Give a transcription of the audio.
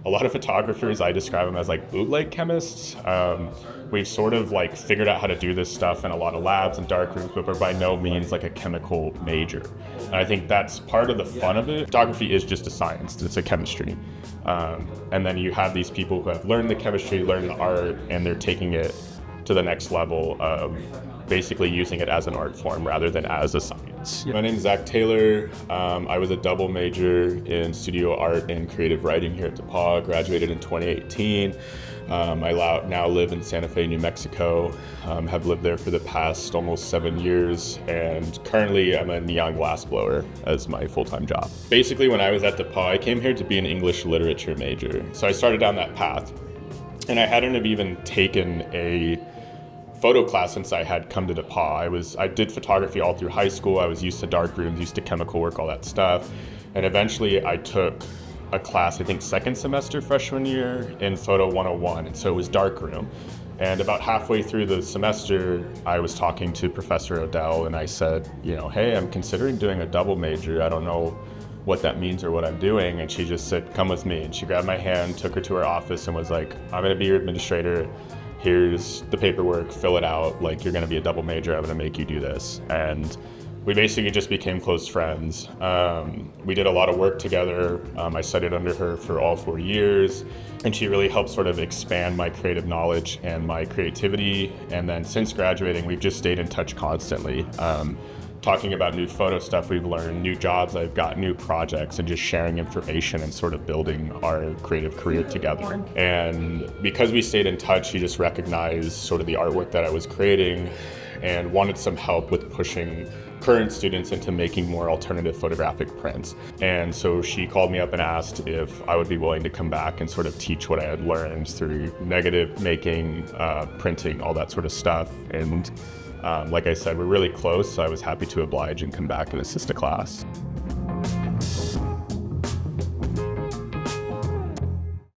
a lot of photographers, I describe them as like bootleg chemists. We've sort of like figured out how to do this stuff in a lot of labs and darkrooms, but we're by no means like a chemical major. And I think that's part of the fun of it. Photography is just a science, it's a chemistry. And then you have these people who have learned the chemistry, learned the art, and they're taking it to the next level of basically using it as an art form rather than as a science. My name is Zach Taylor. I was a double major in studio art and creative writing here at DePauw. Graduated in 2018. I now live in Santa Fe, New Mexico. Have lived there for the past almost 7 years, and currently I'm a neon glassblower as my full-time job. Basically, when I was at DePauw, I came here to be an English literature major. So I started down that path, and I hadn't have even taken a photo class since I had come to DePauw. I did photography all through high school. I was used to darkrooms, used to chemical work, all that stuff. And eventually I took a class, I think second semester freshman year, in Photo 101, and so it was darkroom. And about halfway through the semester, I was talking to Professor Odell, and I said, hey, I'm considering doing a double major. I don't know what that means or what I'm doing. And she just said, come with me. And she grabbed my hand, took her to her office, and was like, I'm gonna be your administrator. Here's the paperwork, fill it out. Like, you're gonna be a double major, I'm gonna make you do this. And we basically just became close friends. We did a lot of work together. I studied under her for all 4 years, and she really helped sort of expand my creative knowledge and my creativity. And then since graduating, we've just stayed in touch constantly. Talking about new photo stuff we've learned, new jobs I've got, new projects, and just sharing information and sort of building our creative career together. And because we stayed in touch, she just recognized sort of the artwork that I was creating and wanted some help with pushing current students into making more alternative photographic prints. And so she called me up and asked if I would be willing to come back and sort of teach what I had learned through negative making, printing, all that sort of stuff. And like I said, we're really close, so I was happy to oblige and come back and assist a class.